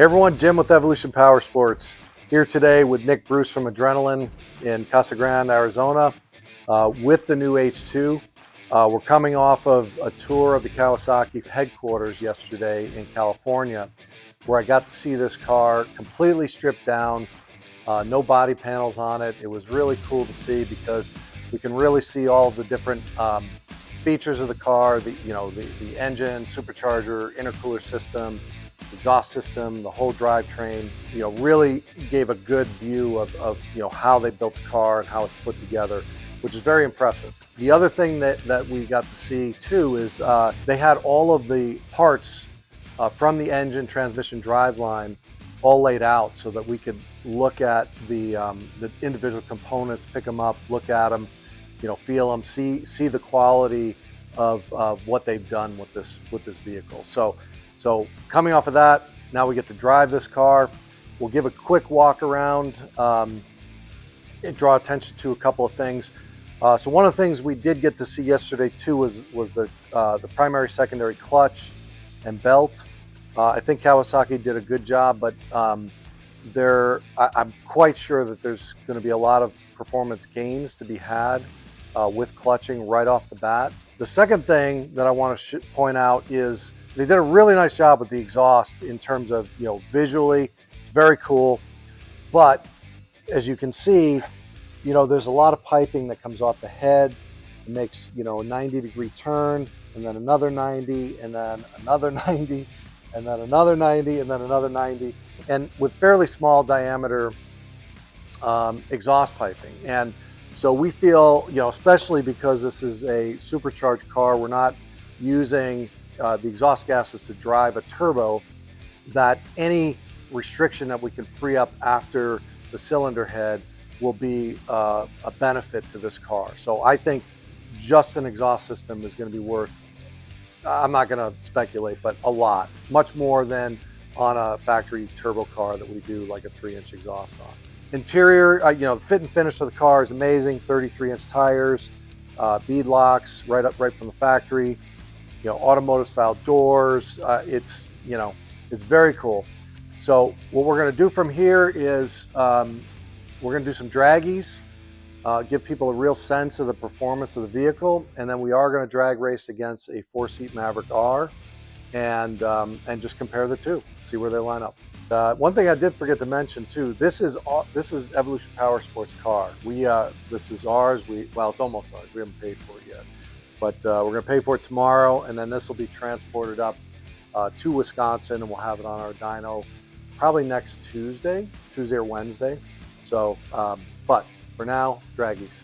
Hey everyone, Jim with Evolution Power Sports here today with Nick Bruce from Adrenaline in Case Grande, Arizona with the new H2. We're coming off of a tour of the Kawasaki headquarters yesterday in California where I got to see this car completely stripped down, no body panels on it. It was really cool to see because we can really see all the different features of the car, the engine, supercharger, intercooler system, exhaust system, the whole drivetrain, really gave a good view of how they built the car and how it's put together, which is very impressive. The other thing that we got to see too is they had all of the parts from the engine, transmission, driveline all laid out so that we could look at the individual components, pick them up, look at them, feel them, see the quality of what they've done with this vehicle. So coming off of that, now we get to drive this car. We'll give a quick walk around and draw attention to a couple of things. So one of the things we did get to see yesterday too was the primary, secondary clutch and belt. I think Kawasaki did a good job, but I'm quite sure that there's going to be a lot of performance gains to be had with clutching right off the bat. The second thing that I want to point out is they did a really nice job with the exhaust in terms of, visually, it's very cool. But as you can see, there's a lot of piping that comes off the head. It makes, a 90-degree turn, and then another 90, and then another 90, and then another 90, and then another 90, and with fairly small diameter exhaust piping. And so we feel, especially because this is a supercharged car, we're not using the exhaust gases to drive a turbo, that any restriction that we can free up after the cylinder head will be a benefit to this car. So I think just an exhaust system is going to be worth, I'm not going to speculate, but a lot, much more than on a factory turbo car that we do like a 3-inch exhaust on. Interior, the fit and finish of the car is amazing. 33-inch tires, bead locks right from the factory. Automotive style doors. It's very cool. So what we're going to do from here is we're going to do some draggies, give people a real sense of the performance of the vehicle, and then we are going to drag race against a 4-seat Maverick R, and just compare the two, see where they line up. One thing I did forget to mention too, this is Evolution Power Sports car. This is ours. Well, it's almost ours. We haven't paid for it yet. But we're going to pay for it tomorrow, and then this will be transported up to Wisconsin, and we'll have it on our dyno probably next Tuesday or Wednesday. So, but for now, draggies.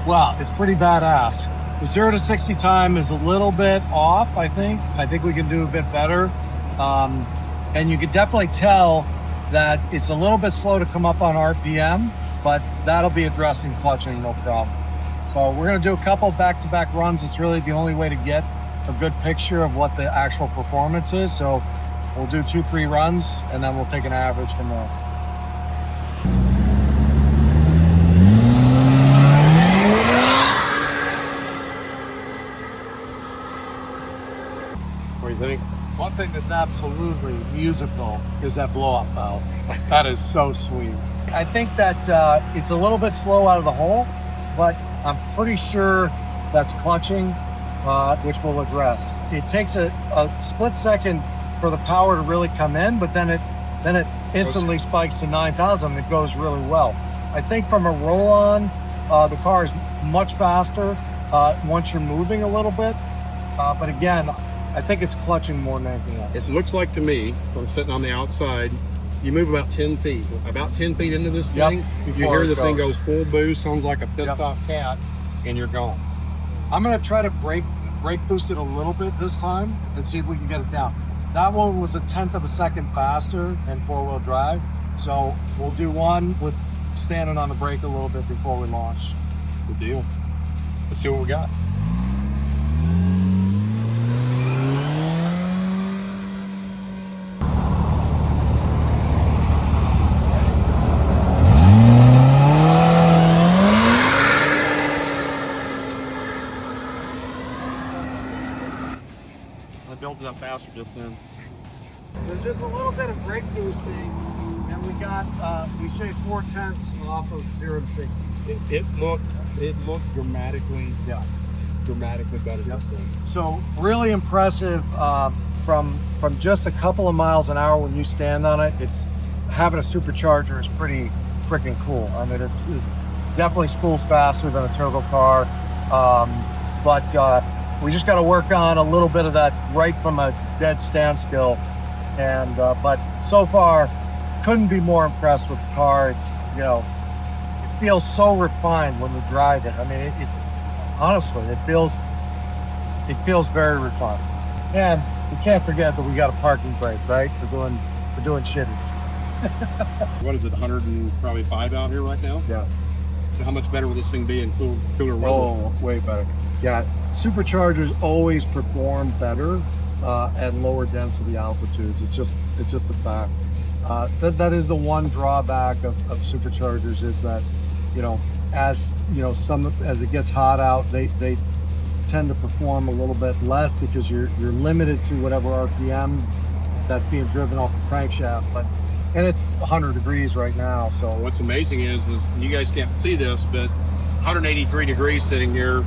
Wow, it's pretty badass. The 0 to 60 time is a little bit off, I think. I think we can do a bit better. And you can definitely tell that it's a little bit slow to come up on RPM, but that'll be addressed in clutching, no problem. So we're gonna do a couple back-to-back runs. It's really the only way to get a good picture of what the actual performance is. So we'll do 2 free runs, and then we'll take an average from there. What do you think? One thing that's absolutely musical is that blow-off valve. That is so sweet. I think that it's a little bit slow out of the hole, but I'm pretty sure that's clutching, which we'll address. It takes a split second for the power to really come in, but then it instantly spikes to 9,000. It goes really well. I think from a roll-on, the car is much faster once you're moving a little bit, but again, I think it's clutching more than anything else. It looks like to me, from sitting on the outside, you move about 10 feet. About 10 feet into this thing, you hear the thing go full boost, sounds like a pissed off cat, and you're gone. I'm gonna try to brake boost it a little bit this time and see if we can get it down. That one was 1/10 of a second faster in 4-wheel drive. So we'll do one with standing on the brake a little bit before we launch. Good deal. Let's see what we got. faster just then. There's just a little bit of brake boosting, and we got we shaved 0.4 off of 0 to 60. It looked dramatically better this thing. So really impressive from just a couple of miles an hour when you stand on it. It's having a supercharger is pretty freaking cool. I mean, it's definitely spools faster than a turbo car, but we just got to work on a little bit of that right from a dead standstill. And but so far, couldn't be more impressed with the car. It's, you know, it feels so refined when we drive it. I mean, it honestly, it feels very refined. And we can't forget that we got a parking brake, right? We're doing shitties. What is it, 105 out here right now? Yeah. So how much better will this thing be in cooler weather? Oh, way better. Yeah, superchargers always perform better at lower density altitudes. It's just a fact. That is the one drawback of superchargers, is that, you know, as it gets hot out, they tend to perform a little bit less because you're limited to whatever RPM that's being driven off the crankshaft. And it's 100 degrees right now. So what's amazing is you guys can't see this, but 183 degrees sitting here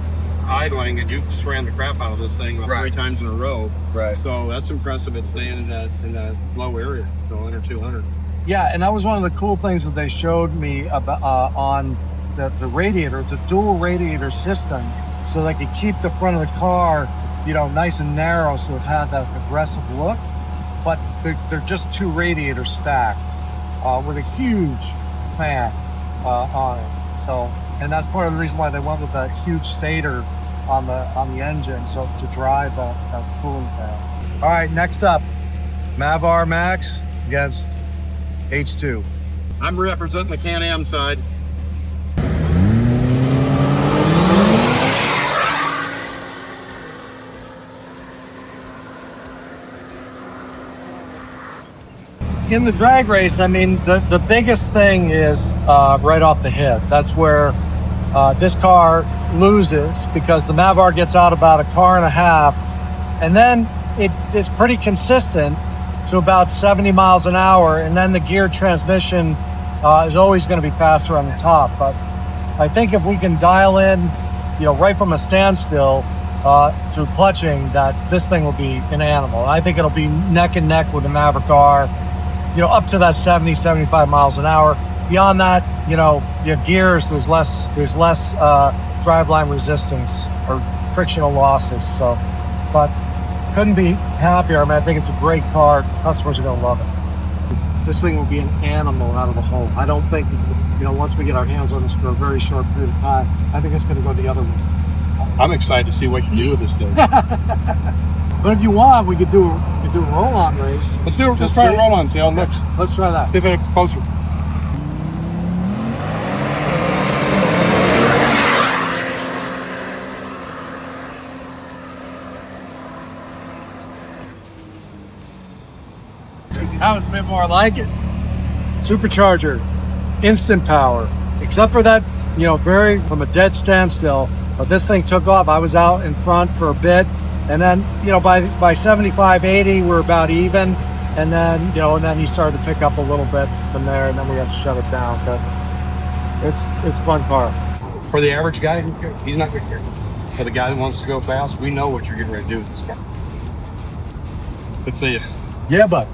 idling, and you just ran the crap out of this thing like 3 times in a row. Right. So that's impressive. It's staying in that low area, so under 200. Yeah, and that was one of the cool things that they showed me about on the radiator. It's a dual radiator system, so they could keep the front of the car, you know, nice and narrow, so it had that aggressive look. But they're just 2 radiators stacked with a huge fan on it. So, and that's part of the reason why they went with that huge stator on the engine, so to drive that cooling fan. All right, next up, Maverick R MAX against H2. I'm representing the Can-Am side. In the drag race, I mean, the biggest thing is right off the hip. That's where this car loses, because the Maverick gets out about 1.5 cars, and then it's pretty consistent to about 70 miles an hour, and then the geared transmission is always going to be faster on the top. But I think if we can dial in, you know, right from a standstill through clutching, that this thing will be an animal. I think it'll be neck and neck with the Maverick R, you know, up to that 70, 75 miles an hour. Beyond that, you know, you have gears, there's less driveline resistance or frictional losses. So, but couldn't be happier. I mean, I think it's a great car. Customers are going to love it. This thing will be an animal out of the hole. I don't think, you know, once we get our hands on this for a very short period of time, I think it's going to go the other way. I'm excited to see what you do with this thing. But if you want, we could do a roll-on race. Let's do it. Let's try a roll-on, see how it looks. Let's try that. See if it's closer. That was a bit more like it. Supercharger, instant power, except for that, you know, very from a dead standstill. But this thing took off. I was out in front for a bit, and then, you know, by 75, 80, we're about even, and then, you know, and then he started to pick up a little bit from there, and then we had to shut it down. But it's a fun car. For the average guy, who cares? He's not going to care. For the guy that wants to go fast, we know what you're getting ready to do with this car. Let's see you. Yeah, bud.